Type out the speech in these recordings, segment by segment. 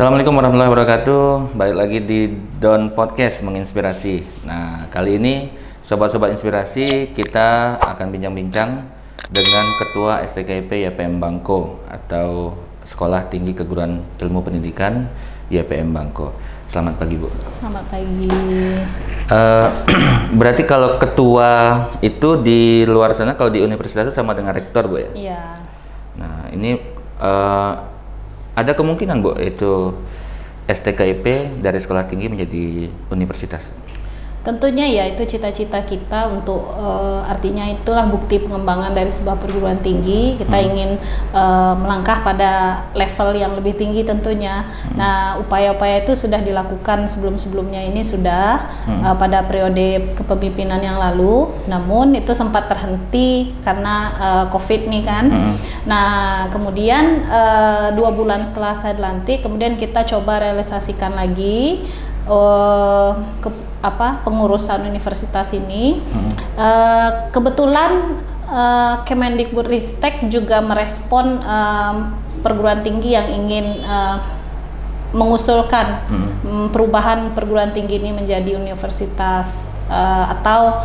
Assalamualaikum warahmatullahi wabarakatuh. Balik lagi di Don Podcast Menginspirasi. Nah, kali ini sobat-sobat inspirasi kita akan bincang-bincang dengan Ketua STKIP YPM Bangko atau Sekolah Tinggi Keguruan Ilmu Pendidikan YPM Bangko. Selamat pagi, Bu. Selamat pagi. Berarti kalau ketua itu di luar sana, kalau di universitas itu sama dengan rektor, Bu ya? Iya. Nah, ini ada kemungkinan, Bu, itu STKIP dari sekolah tinggi menjadi universitas? Tentunya ya itu cita-cita kita untuk artinya itulah bukti pengembangan dari sebuah perguruan tinggi. Kita ingin melangkah pada level yang lebih tinggi tentunya. Nah, upaya-upaya itu sudah dilakukan sebelum-sebelumnya ini sudah pada periode kepemimpinan yang lalu. Namun itu sempat terhenti karena COVID nih kan. Nah, kemudian 2 bulan setelah saya dilantik, kemudian kita coba realisasikan lagi pengurusan universitas ini. Kebetulan Kemendikbudristek juga merespon perguruan tinggi yang ingin mengusulkan perubahan perguruan tinggi ini menjadi universitas atau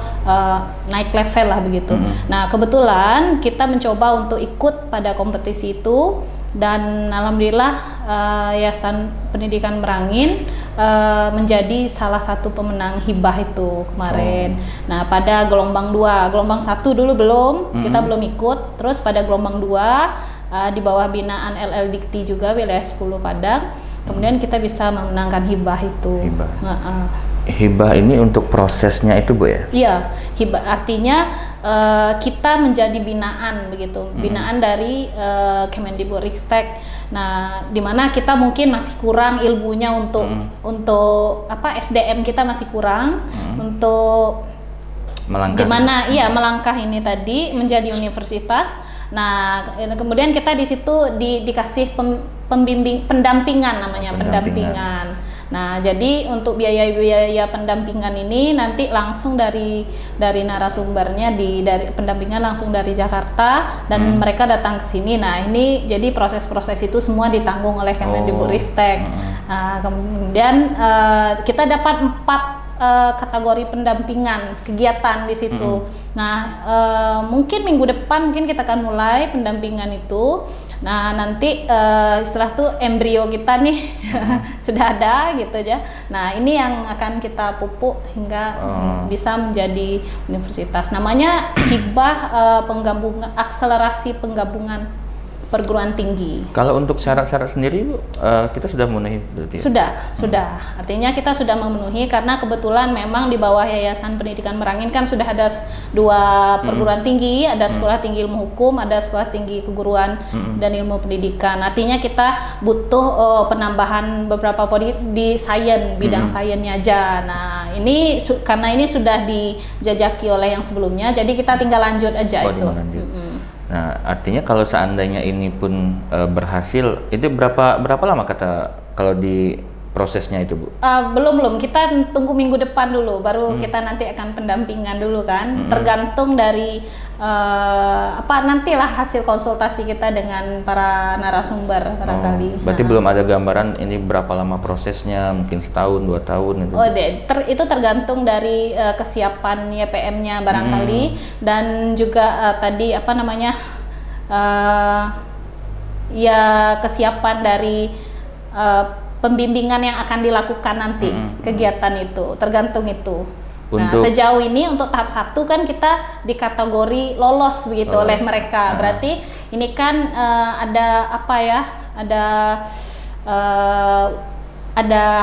naik level lah begitu. Nah, kebetulan kita mencoba untuk ikut pada kompetisi itu. Dan alhamdulillah Yayasan Pendidikan Merangin menjadi salah satu pemenang hibah itu kemarin. Nah, pada gelombang 2, gelombang 1 dulu belum, kita belum ikut. Terus pada gelombang 2 di bawah binaan LL Dikti juga wilayah 10 Padang. Kemudian kita bisa memenangkan hibah itu. Hibah ini untuk prosesnya itu, Bu ya? Iya, hibah artinya kita menjadi binaan begitu, binaan dari Kemendikbudristek. Nah, di mana kita mungkin masih kurang ilmunya untuk SDM kita masih kurang untuk melangkah ini tadi menjadi universitas. Nah, kemudian kita di situ dikasih pendampingan namanya, pendampingan. Nah, jadi untuk biaya-biaya pendampingan ini nanti langsung dari narasumbernya dari pendampingan langsung dari Jakarta dan mereka datang ke sini. Nah, ini jadi proses-proses itu semua ditanggung oleh Kemendikbudristek. Nah, kemudian kita dapat 4 kategori pendampingan kegiatan di situ. Nah, mungkin minggu depan mungkin kita akan mulai pendampingan itu. Nah, nanti setelah itu embrio kita nih sudah ada gitu ya. Nah, ini yang akan kita pupuk hingga bisa menjadi universitas. Namanya hibah penggabungan akselerasi penggabungan perguruan tinggi. Kalau untuk syarat-syarat sendiri, Bu, kita sudah memenuhi berarti? Sudah. Artinya kita sudah memenuhi karena kebetulan memang di bawah Yayasan Pendidikan Merangin kan sudah ada 2 perguruan tinggi, ada Sekolah Tinggi Ilmu Hukum, ada Sekolah Tinggi Keguruan dan Ilmu Pendidikan. Artinya kita butuh penambahan beberapa di bidang sainsnya aja. Nah, ini karena ini sudah dijajaki oleh yang sebelumnya, jadi kita tinggal lanjut aja itu. Nah, artinya kalau seandainya ini pun berhasil, itu berapa lama kalau di prosesnya itu, Bu? Belum, kita tunggu minggu depan dulu, baru kita nanti akan pendampingan dulu kan. Tergantung dari nantilah hasil konsultasi kita dengan para narasumber barangkali. Berarti belum ada gambaran ini berapa lama prosesnya, mungkin setahun, 2 tahun itu? Itu tergantung dari kesiapan YPM-nya barangkali dan juga tadi kesiapan dari pembimbingan yang akan dilakukan nanti kegiatan itu, tergantung itu. Nah, sejauh ini untuk tahap 1 kan kita di kategori lolos begitu oleh mereka. Berarti ini kan ada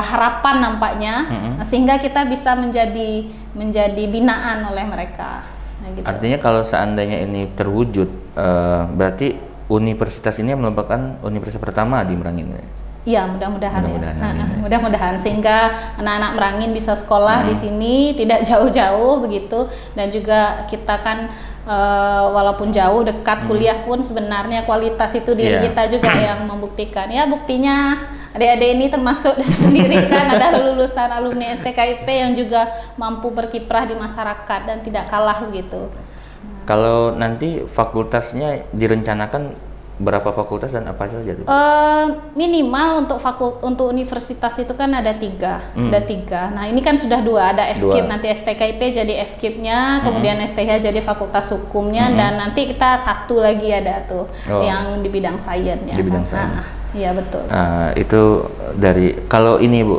harapan nampaknya, sehingga kita bisa menjadi binaan oleh mereka. Nah, gitu. Artinya kalau seandainya ini terwujud, berarti universitas ini merupakan universitas pertama di Merangin. Iya, mudah-mudahan sehingga anak-anak Merangin bisa sekolah di sini tidak jauh-jauh begitu. Dan juga kita kan walaupun jauh dekat kuliah pun sebenarnya kualitas itu diri kita juga yang membuktikan. Ya, buktinya adik-adik ini termasuk sendiri kan ada lulusan alumni STKIP yang juga mampu berkiprah di masyarakat dan tidak kalah begitu. Kalau nanti fakultasnya direncanakan berapa fakultas dan apa saja tuh? Minimal untuk universitas itu kan ada 3, ada 3. Nah ini kan sudah 2, ada FKIP nanti STKIP jadi FKIP-nya, kemudian STH jadi Fakultas Hukumnya, dan nanti kita 1 lagi ada tuh yang di bidang sains-nya. Di bidang sains. Iya betul. Itu dari kalau ini Bu,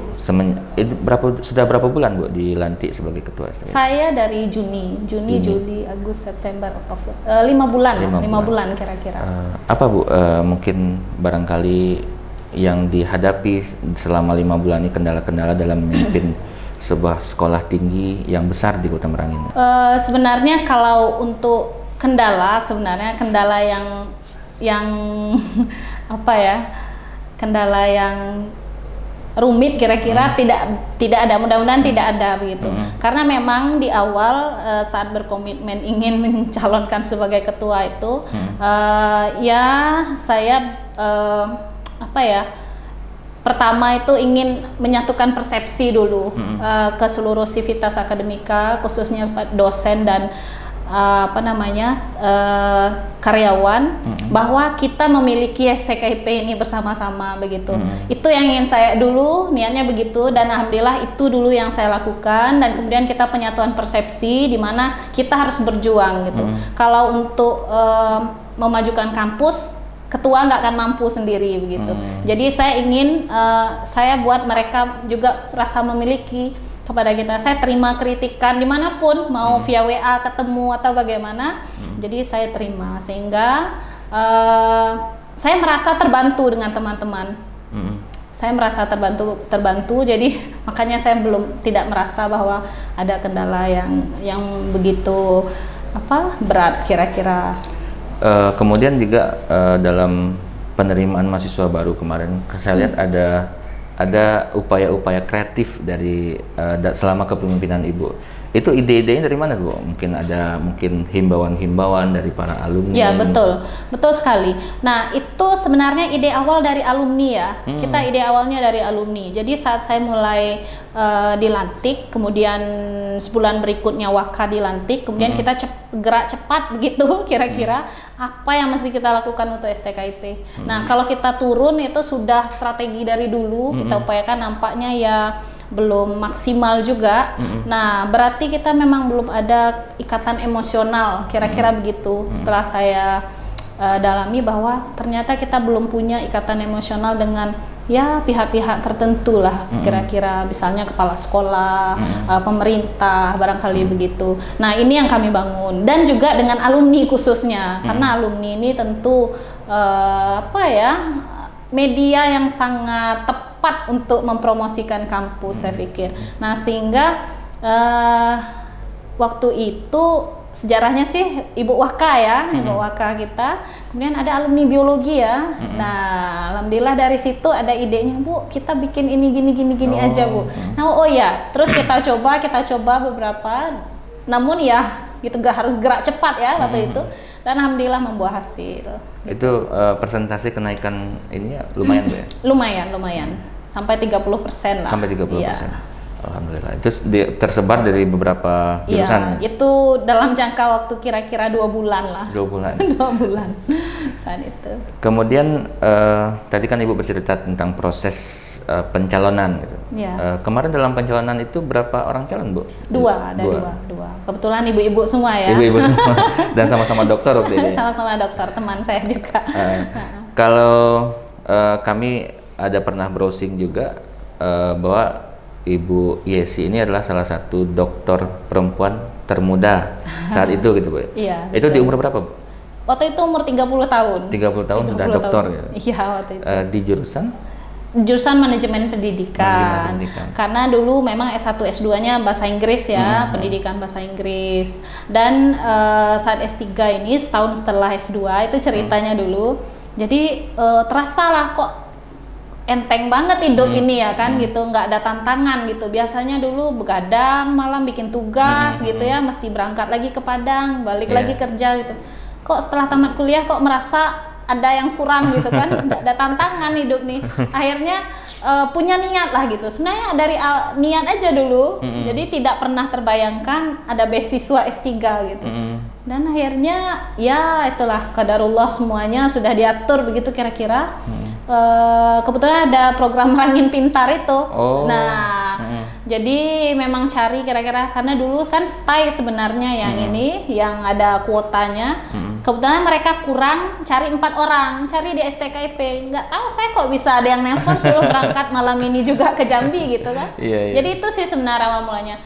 itu sudah berapa bulan Bu dilantik sebagai ketua STKIP? Saya dari Juni, Juli, Agustus, September, Oktober, 5 bulan, 5 bulan kira-kira. Apa Bu, mungkin barangkali yang dihadapi selama 5 bulan ini kendala-kendala dalam memimpin sebuah sekolah tinggi yang besar di Kota Merangin? Sebenarnya kalau untuk kendala yang apa ya, kendala yang rumit kira-kira tidak ada, mudah-mudahan tidak ada begitu. Karena memang di awal saat berkomitmen ingin mencalonkan sebagai ketua itu ya saya pertama itu ingin menyatukan persepsi dulu ke seluruh sivitas akademika, khususnya dosen dan karyawan, bahwa kita memiliki STKIP ini bersama-sama begitu. Itu yang ingin saya dulu, niatnya begitu, dan alhamdulillah itu dulu yang saya lakukan. Dan kemudian kita penyatuan persepsi di mana kita harus berjuang gitu. Kalau untuk memajukan kampus, ketua nggak akan mampu sendiri begitu. Jadi saya ingin saya buat mereka juga rasa memiliki kepada kita. Saya terima kritikan dimanapun, mau via WA ketemu atau bagaimana, jadi saya terima, sehingga saya merasa terbantu dengan teman-teman. Saya merasa terbantu, jadi makanya saya tidak merasa bahwa ada kendala yang begitu berat kira-kira. Kemudian juga dalam penerimaan mahasiswa baru kemarin, saya lihat ada upaya-upaya kreatif dari selama kepemimpinan Ibu. Itu ide-idenya dari mana Bu? Mungkin ada himbauan-himbauan dari para alumni. Ya betul sekali. Nah itu sebenarnya ide awal dari alumni ya. Kita ide awalnya dari alumni. Jadi saat saya mulai dilantik, kemudian sebulan berikutnya Waka dilantik, kemudian kita gerak cepat begitu kira-kira apa yang mesti kita lakukan untuk STKIP. Nah kalau kita turun itu sudah strategi dari dulu kita upayakan, nampaknya ya belum maksimal juga. Nah berarti kita memang belum ada ikatan emosional kira-kira begitu. Setelah saya dalami bahwa ternyata kita belum punya ikatan emosional dengan ya pihak-pihak tertentu lah kira-kira, misalnya kepala sekolah, pemerintah barangkali begitu. Nah ini yang kami bangun, dan juga dengan alumni khususnya, karena alumni ini tentu media yang sangat tepat untuk mempromosikan kampus, saya pikir. Nah sehingga waktu itu sejarahnya sih Ibu Waka ya, Ibu Waka kita, kemudian ada alumni biologi ya. Nah alhamdulillah dari situ ada idenya, Bu kita bikin ini gini aja Bu. Nah terus kita coba beberapa, namun ya gitu gak harus gerak cepat ya waktu itu, dan alhamdulillah membuah hasil. Itu persentase kenaikan ini ya lumayan Bu ya? Lumayan sampai 30% lah. Sampai 30%. Ya. Alhamdulillah. Itu tersebar dari beberapa jurusan. Iya, itu dalam jangka waktu kira-kira 2 bulan lah. 2 bulan. 2 bulan saat itu. Kemudian tadi kan Ibu bercerita tentang proses pencalonan gitu. Ya. Kemarin dalam pencalonan itu berapa orang calon Bu? Dua. Kebetulan ibu-ibu semua ya. Ibu-ibu semua dan sama-sama dokter waktu itu. Sama-sama dokter, teman saya juga. Kalau kami ada pernah browsing juga bahwa Ibu Yesi ini adalah salah satu dokter perempuan termuda saat itu gitu Bu. Iya. Itu di umur berapa Bu? Waktu itu umur 30 tahun. 30 tahun sudah dokter ya? Iya waktu itu. Di jurusan manajemen pendidikan. Karena dulu memang S1 S2-nya bahasa Inggris ya, pendidikan bahasa Inggris. Dan saat S3 ini setahun setelah S2 itu ceritanya dulu. Jadi terasa lah kok enteng banget hidup ini ya kan gitu, nggak ada tantangan gitu. Biasanya dulu begadang malam bikin tugas gitu ya, mesti berangkat lagi ke Padang, balik lagi kerja gitu. Kok setelah tamat kuliah kok merasa ada yang kurang gitu kan, nggak ada tantangan hidup nih. Akhirnya punya niat lah gitu. Sebenarnya dari niat aja dulu. Jadi tidak pernah terbayangkan ada beasiswa S3 gitu. Dan akhirnya ya itulah qadarullah, semuanya sudah diatur begitu kira-kira. Kebetulan ada program Rangin Pintar itu. Jadi memang cari kira-kira, karena dulu kan stay sebenarnya yang ini yang ada kuotanya. Kebetulan mereka kurang, cari 4 orang, cari di STKIP. Nggak tahu saya kok bisa ada yang nelpon suruh berangkat malam ini juga ke Jambi gitu kan. Jadi itu sih sebenarnya awal mulanya.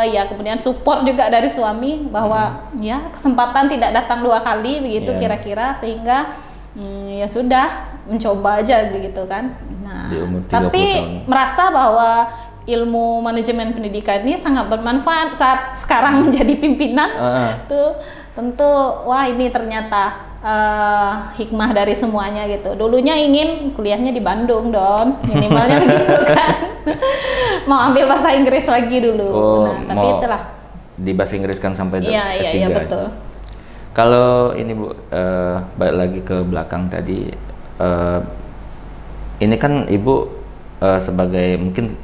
Ya kemudian support juga dari suami bahwa ya kesempatan tidak datang 2 kali begitu kira-kira, sehingga ya sudah mencoba aja begitu kan. Nah, tapi merasa bahwa ilmu manajemen pendidikan ini sangat bermanfaat saat sekarang menjadi pimpinan. Tuh tentu wah ini ternyata hikmah dari semuanya gitu. Dulunya ingin kuliahnya di Bandung dong, minimalnya begitu kan. Mau ambil bahasa Inggris lagi dulu. Tapi itulah di bahasa Inggris kan sampai S3. Iya betul. Kalau ini Bu, balik lagi ke belakang tadi, ini kan Ibu sebagai mungkin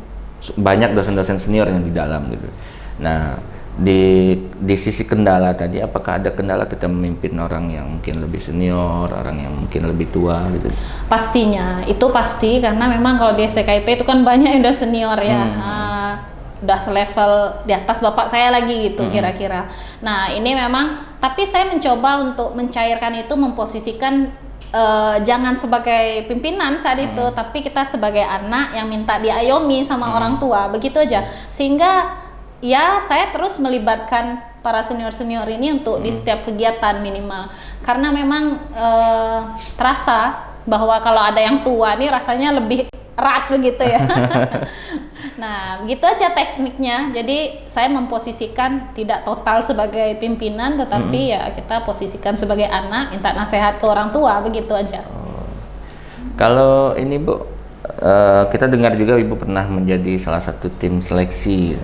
banyak dosen-dosen senior yang di dalam gitu. Nah, di sisi kendala tadi, apakah ada kendala kita memimpin orang yang mungkin lebih senior, orang yang mungkin lebih tua gitu? Pastinya, itu pasti, karena memang kalau di STKIP itu kan banyak yang udah senior ya. Udah selevel di atas bapak saya lagi gitu kira-kira. Nah, ini memang, tapi saya mencoba untuk mencairkan itu, memposisikan jangan sebagai pimpinan saat itu, tapi kita sebagai anak yang minta diayomi sama orang tua, begitu aja. Sehingga ya saya terus melibatkan para senior-senior ini untuk di setiap kegiatan minimal, karena memang terasa bahwa kalau ada yang tua nih rasanya lebih erat begitu ya. Nah, begitu aja tekniknya. Jadi saya memposisikan tidak total sebagai pimpinan, tetapi ya kita posisikan sebagai anak, minta nasihat ke orang tua, begitu aja. Kalau ini Bu, kita dengar juga Ibu pernah menjadi salah satu tim seleksi.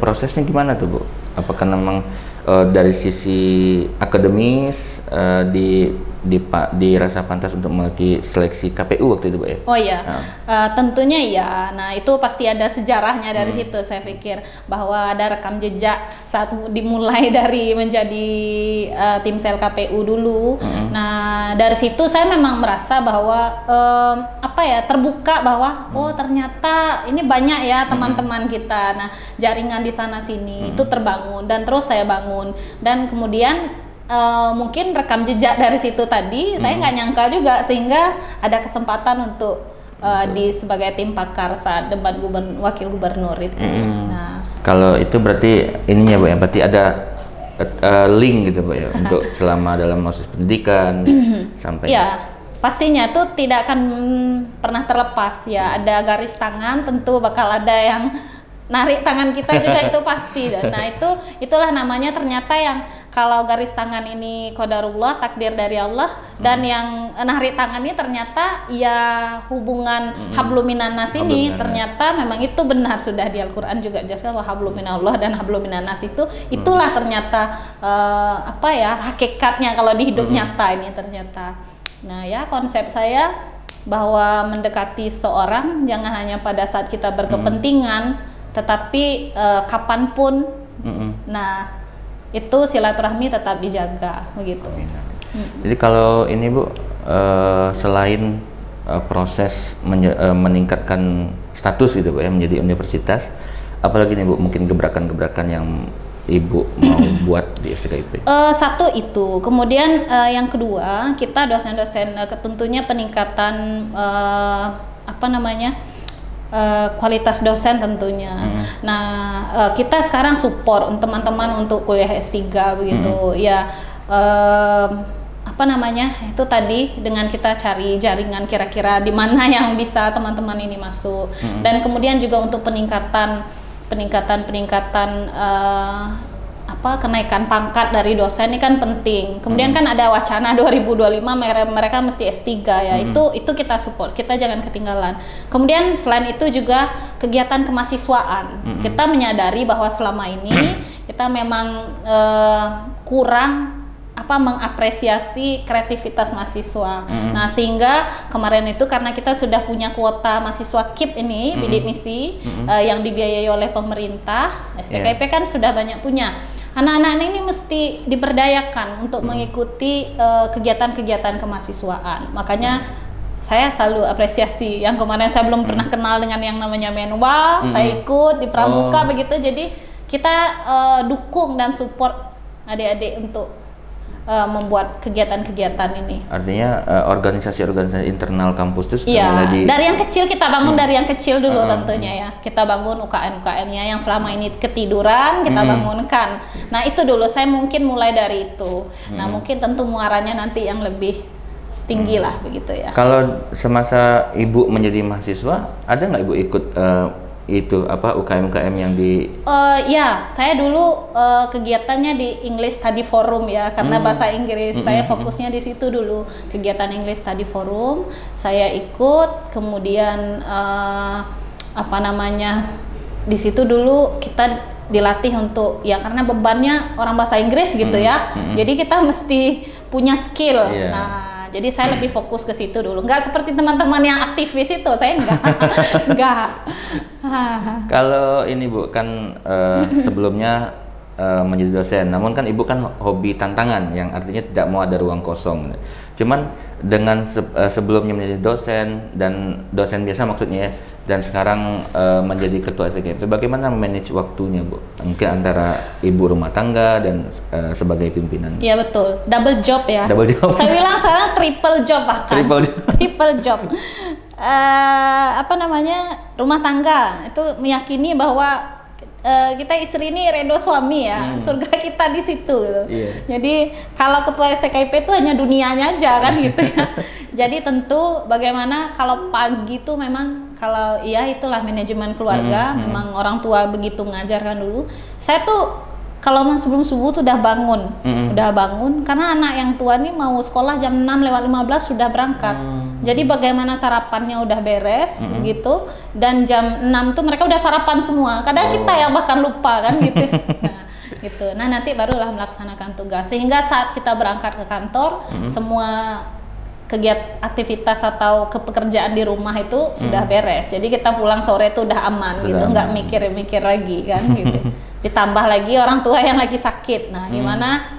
Prosesnya gimana tuh Bu? Apakah memang dari sisi akademis dirasa pantas untuk mengikuti seleksi KPU waktu itu Bu ya? Oh iya, tentunya ya. Nah itu pasti ada sejarahnya dari situ. Saya pikir bahwa ada rekam jejak saat dimulai dari menjadi tim sel KPU dulu. Nah dari situ saya memang merasa bahwa terbuka bahwa oh ternyata ini banyak ya teman-teman kita. Nah jaringan di sana sini itu terbangun, dan terus saya bangun, dan kemudian mungkin rekam jejak dari situ tadi saya nggak nyangka juga, sehingga ada kesempatan untuk sebagai tim pakar saat debat wakil gubernur itu. Nah, kalau itu berarti ininya Bu ya, berarti ada link gitu Bu ya untuk selama dalam proses pendidikan sampai. Ya, pastinya itu tidak akan pernah terlepas ya. Ada garis tangan, tentu bakal ada yang narik tangan kita juga, itu pasti. Nah itulah namanya ternyata yang kalau garis tangan ini qadarullah, takdir dari Allah, dan yang narik tangan ini ternyata ya hubungan hablum minan nas ini ternyata memang itu benar, sudah di Al-Quran juga jelas bahwa hablum minallah dan hablum minan nas itulah ternyata hakikatnya kalau di hidup nyata ini ternyata. Nah ya konsep saya bahwa mendekati seorang jangan hanya pada saat kita berkepentingan, tetapi kapanpun. Nah itu silaturahmi tetap dijaga begitu. Jadi kalau ini Bu, selain proses meningkatkan status gitu Bu ya menjadi universitas, apalagi nih Bu mungkin gebrakan-gebrakan yang Ibu mau buat di STKIP? Satu itu, kemudian yang kedua kita dosen-dosen tentunya peningkatan kualitas dosen tentunya. Nah, kita sekarang support teman-teman untuk kuliah S3 begitu. Ya, itu tadi dengan kita cari jaringan kira-kira di mana yang bisa teman-teman ini masuk. Dan kemudian juga untuk peningkatan kenaikan pangkat dari dosen ini kan penting. Kemudian kan ada wacana 2025 mereka mesti S3 ya. Itu kita support. Kita jangan ketinggalan. Kemudian selain itu juga kegiatan kemahasiswaan. Kita menyadari bahwa selama ini kita memang kurang mengapresiasi kreativitas mahasiswa. Nah, sehingga kemarin itu karena kita sudah punya kuota mahasiswa KIP ini, bidik misi yang dibiayai oleh pemerintah, STKIP kan sudah banyak punya. Anak-anak ini mesti diberdayakan untuk mengikuti kegiatan-kegiatan kemahasiswaan. Makanya saya selalu apresiasi. Yang kemarin saya belum pernah kenal dengan yang namanya manual, saya ikut di pramuka begitu. Jadi kita dukung dan support adik-adik untuk membuat kegiatan-kegiatan ini. Artinya organisasi-organisasi internal kampus itu sudah mulai Iya, dari yang kecil kita bangun, dari yang kecil dulu tentunya ya. Kita bangun UKM-UKM-nya yang selama ini ketiduran, kita bangunkan. Nah, itu dulu saya mungkin mulai dari itu. Nah, mungkin tentu muaranya nanti yang lebih tinggi lah begitu ya. Kalau semasa Ibu menjadi mahasiswa, ada nggak Ibu ikut itu UKM-UKM yang di ya, saya dulu kegiatannya di English Study Forum ya, karena bahasa Inggris. Saya fokusnya di situ dulu, kegiatan English Study Forum. Saya ikut, kemudian di situ dulu kita dilatih untuk ya karena bebannya orang bahasa Inggris gitu ya. Jadi kita mesti punya skill. Nah, jadi saya lebih fokus ke situ dulu. Nggak seperti teman-teman yang aktivis itu, saya enggak. Kalau ini Bu, kan sebelumnya menjadi dosen, namun kan Ibu kan hobi tantangan, yang artinya tidak mau ada ruang kosong. Cuman dengan sebelumnya menjadi dosen, dan dosen biasa maksudnya ya, dan sekarang menjadi ketua STKIP, bagaimana manage waktunya Bu? Mungkin antara ibu rumah tangga dan sebagai pimpinan. Iya betul, double job ya. Double job. Saya bilang sekarang triple job bahkan. Triple job. Rumah tangga itu meyakini bahwa kita istri ini ridho suami ya, surga kita di situ. Jadi kalau ketua STKIP itu hanya dunianya aja kan gitu ya. Jadi tentu bagaimana kalau pagi itu memang kalau itulah manajemen keluarga, memang orang tua begitu mengajarkan dulu. Saya tuh kalau sebelum subuh tuh udah bangun karena anak yang tua nih mau sekolah jam 6:15 sudah berangkat. Jadi bagaimana sarapannya udah beres gitu, dan jam 6 tuh mereka udah sarapan semua. Kadang kita yang bahkan lupa kan gitu. Nah, gitu. Nah, nanti barulah melaksanakan tugas. Sehingga saat kita berangkat ke kantor, semua kegiatan aktivitas atau pekerjaan di rumah itu sudah beres. Jadi kita pulang sore itu udah aman gitu, nggak mikir-mikir lagi kan gitu. Ditambah lagi orang tua yang lagi sakit. Nah, gimana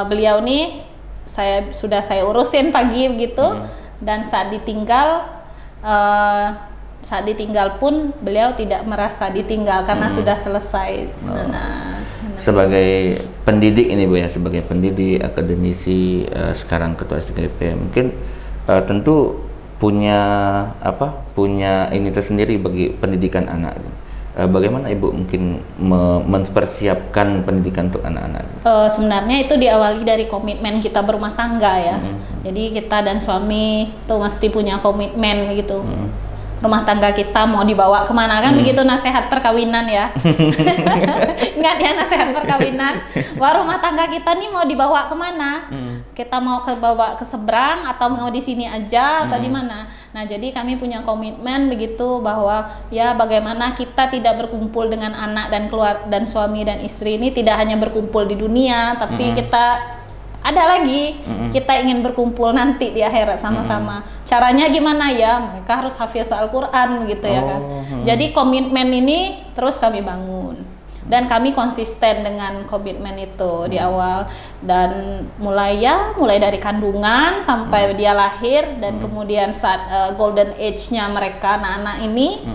beliau nih saya urusin pagi begitu, dan saat ditinggal pun beliau tidak merasa ditinggal karena sudah selesai. Sebagai pendidik ini Bu ya, sebagai pendidik, akademisi, sekarang ketua STKIP, mungkin tentu punya ini tersendiri bagi pendidikan anak. Bagaimana Ibu mungkin mempersiapkan pendidikan untuk anak-anak? Sebenarnya itu diawali dari komitmen kita berumah tangga ya. Jadi kita dan suami tuh mesti punya komitmen gitu. Rumah tangga kita mau dibawa kemana kan begitu, nasihat perkawinan ya. Ingat ya nasihat perkawinan, bahwa rumah tangga kita nih mau dibawa kemana, kita mau bawa ke seberang atau mau di sini aja atau di mana. Nah, jadi kami punya komitmen begitu bahwa ya bagaimana kita tidak berkumpul dengan anak dan suami dan istri ini tidak hanya berkumpul di dunia, tapi kita ada lagi, kita ingin berkumpul nanti di akhirat sama-sama. Caranya gimana ya? Mereka harus hafiz Al-Quran gitu ya kan. Jadi komitmen ini terus kami bangun. Dan kami konsisten dengan komitmen itu di awal. Dan mulai dari kandungan sampai dia lahir, dan kemudian saat golden age-nya mereka, anak-anak ini,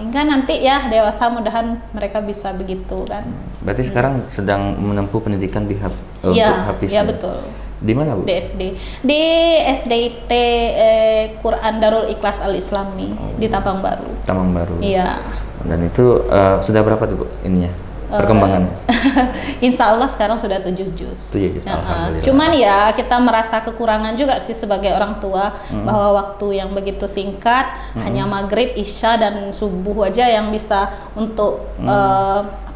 hingga nanti ya dewasa, mudahan mereka bisa begitu kan. Berarti sekarang sedang menempuh pendidikan di untuk Hafiz. Iya betul. Di mana Bu? Di SD. Di SDIT Quran Darul Ikhlas Al Islami di Tampang Baru. Tampang Baru. Iya. Dan itu sudah berapa tuh Bu ininya? Perkembangannya? Insya Allah sekarang sudah 7 juz. 7 juz. Alhamdulillah. Cuman ya kita merasa kekurangan juga sih sebagai orang tua, bahwa waktu yang begitu singkat, hanya maghrib, isya, dan subuh aja yang bisa untuk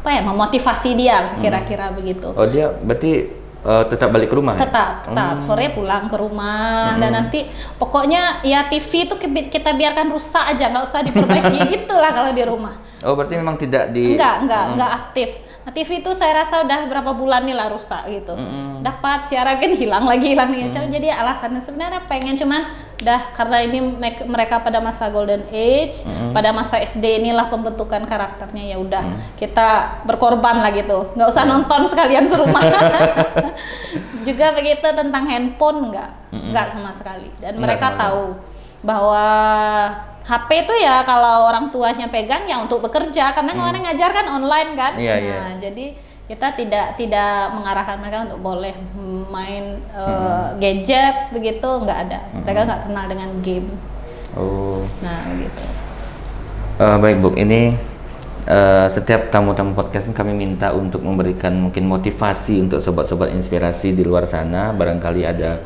memotivasi dia kira-kira begitu. Oh, dia berarti tetap balik ke rumah? Tetap sore pulang ke rumah, dan nanti pokoknya ya TV itu kita biarkan rusak aja, nggak usah diperbaiki gitulah kalau di rumah. Oh, berarti memang tidak di Enggak aktif. Nah, TV itu saya rasa udah berapa bulan nih lah rusak gitu. Dapat siaran kan hilang lagi. Jadi alasannya sebenarnya pengen, cuman dah karena ini mereka pada masa golden age, pada masa SD inilah pembentukan karakternya, ya udah kita berkorban lah gitu. Nggak usah nonton sekalian serumah. Juga begitu tentang handphone enggak sama sekali. Dan mereka tahu bahwa HP itu ya kalau orang tuanya pegang ya untuk bekerja, karena kemarin ngajar kan online kan. Nah, jadi kita tidak mengarahkan mereka untuk boleh main gadget begitu, nggak ada. Mereka nggak kenal dengan game. Oh. Nah, begitu. Baik Bu, ini setiap tamu-tamu podcast kami minta untuk memberikan mungkin motivasi untuk sobat-sobat inspirasi di luar sana. Barangkali ada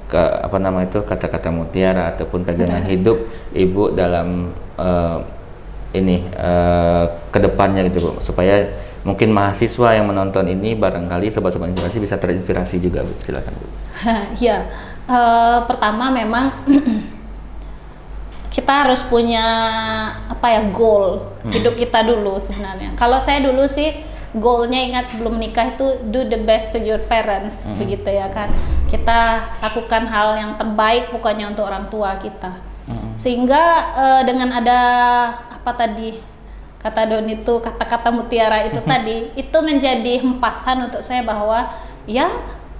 kata-kata mutiara ataupun pegangan hidup Ibu dalam kedepannya gitu Bu, supaya mungkin mahasiswa yang menonton ini barangkali sobat-sobat inspirasi bisa terinspirasi juga Bu. Silakan Bu. Ya, pertama memang kita harus punya goal hidup kita dulu sebenarnya. Kalau saya dulu sih goalnya, ingat sebelum menikah itu do the best to your parents, begitu ya kan. Kita lakukan hal yang terbaik pokoknya untuk orang tua kita. Sehingga dengan ada kata Don itu, kata-kata mutiara itu tadi, itu menjadi hempasan untuk saya bahwa ya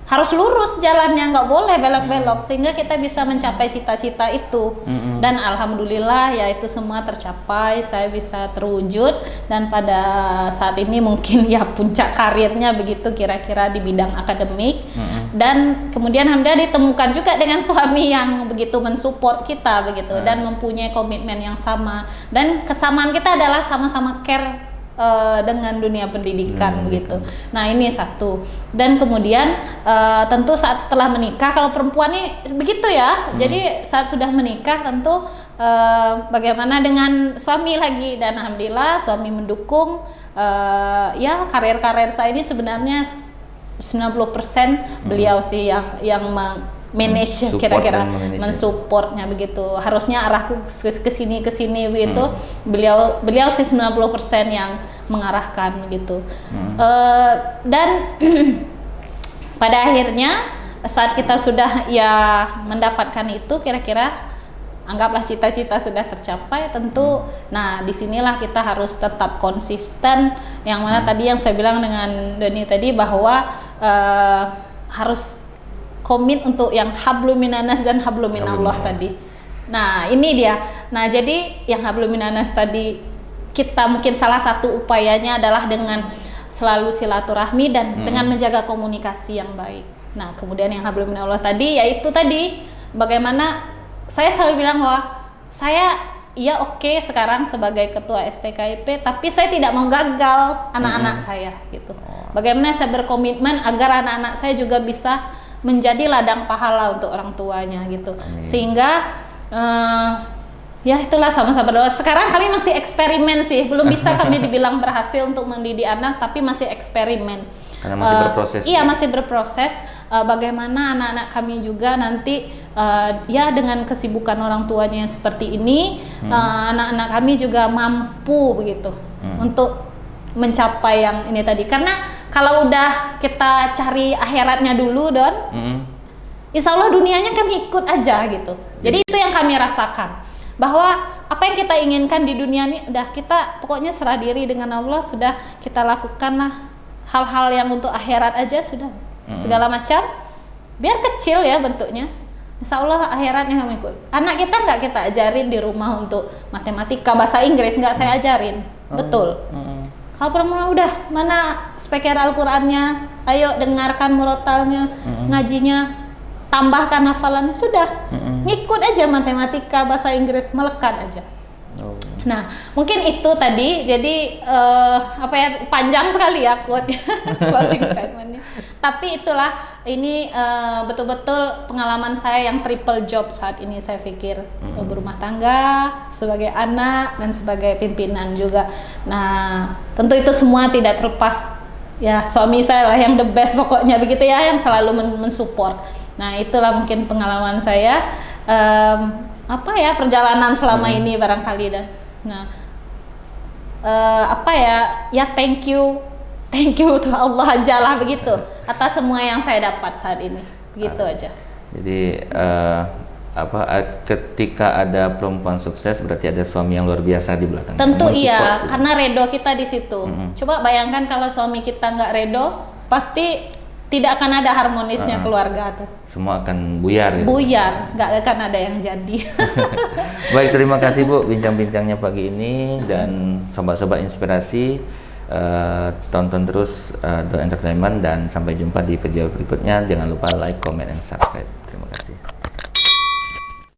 harus lurus jalannya, nggak boleh belok-belok, sehingga kita bisa mencapai cita-cita itu. Dan alhamdulillah ya itu semua tercapai, saya bisa terwujud, dan pada saat ini mungkin ya puncak karirnya begitu kira-kira di bidang akademik. Dan kemudian alhamdulillah ditemukan juga dengan suami yang begitu mensupport kita begitu, dan mempunyai komitmen yang sama, dan kesamaan kita adalah sama-sama care dengan dunia pendidikan begitu. Nah, ini satu. Dan kemudian tentu saat setelah menikah, kalau perempuan nih begitu ya. Jadi saat sudah menikah tentu bagaimana dengan suami lagi, dan alhamdulillah suami mendukung. Ya karir saya ini sebenarnya 90% beliau sih yang manage, kira-kira mensupportnya begitu. Harusnya arahku ke sini begitu. Beliau sih 90% yang mengarahkan begitu. Dan pada akhirnya saat kita sudah ya mendapatkan itu, kira-kira anggaplah cita-cita sudah tercapai, tentu nah disinilah kita harus tetap konsisten, yang mana tadi yang saya bilang dengan Doni tadi bahwa harus komit untuk yang habluminanas dan habluminallah tadi. Nah, ini dia. Nah, jadi yang habluminanas tadi, kita mungkin salah satu upayanya adalah dengan selalu silaturahmi dan dengan menjaga komunikasi yang baik. Nah, kemudian yang habluminallah tadi, yaitu tadi bagaimana saya selalu bilang bahwa saya sekarang sebagai ketua STKIP, tapi saya tidak mau gagal anak-anak saya gitu. Bagaimana saya berkomitmen agar anak-anak saya juga bisa menjadi ladang pahala untuk orang tuanya gitu. Sehingga ya itulah sama-sama berdoa. Sekarang kami masih eksperimen sih, belum bisa kami dibilang berhasil untuk mendidik anak, tapi masih eksperimen. Karena masih berproses. Iya, masih berproses. Bagaimana anak-anak kami juga nanti ya dengan kesibukan orang tuanya yang seperti ini, anak-anak kami juga mampu begitu untuk mencapai yang ini tadi. Karena kalau udah kita cari akhiratnya dulu, Don, insya Allah dunianya kan ikut aja gitu. Jadi itu yang kami rasakan, bahwa apa yang kita inginkan di dunia ini udah kita pokoknya serah diri dengan Allah, sudah kita lakukanlah hal-hal yang untuk akhirat aja sudah. Segala macam biar kecil ya bentuknya, insya Allah akhiratnya kami ikut. Anak kita nggak kita ajarin di rumah untuk matematika, bahasa Inggris nggak saya ajarin, betul. Kalau perempuan udah mana speaker Al-Qur'annya, ayo dengarkan murotalnya, ngajinya, tambahkan hafalannya, sudah. Ngikut aja matematika, bahasa Inggris, melekat aja. Nah, mungkin itu tadi. Jadi panjang sekali ya quote closing statementnya. Tapi itulah, ini betul-betul pengalaman saya yang triple job saat ini, saya pikir. Berumah tangga, sebagai anak, dan sebagai pimpinan juga. Nah, tentu itu semua tidak terlepas ya suami saya lah yang the best pokoknya begitu ya, yang selalu mensupport. Nah, itulah mungkin pengalaman saya perjalanan selama ini barangkali. Dan nah, apa ya thank you to Allah aja lah begitu atas semua yang saya dapat saat ini, begitu aja. Jadi ketika ada perempuan sukses berarti ada suami yang luar biasa di belakang. Tentu Support, iya, gitu. karena redo kita di situ. Coba bayangkan kalau suami kita nggak redo, pasti tidak akan ada harmonisnya keluarga tuh. Semua akan buyar. Gitu. Buyar, nggak akan ada yang jadi. Baik, terima kasih Bu bincang-bincangnya pagi ini, dan sobat-sobat inspirasi tonton terus The Entertainment, dan sampai jumpa di video berikutnya. Jangan lupa like, comment, and subscribe. Terima kasih.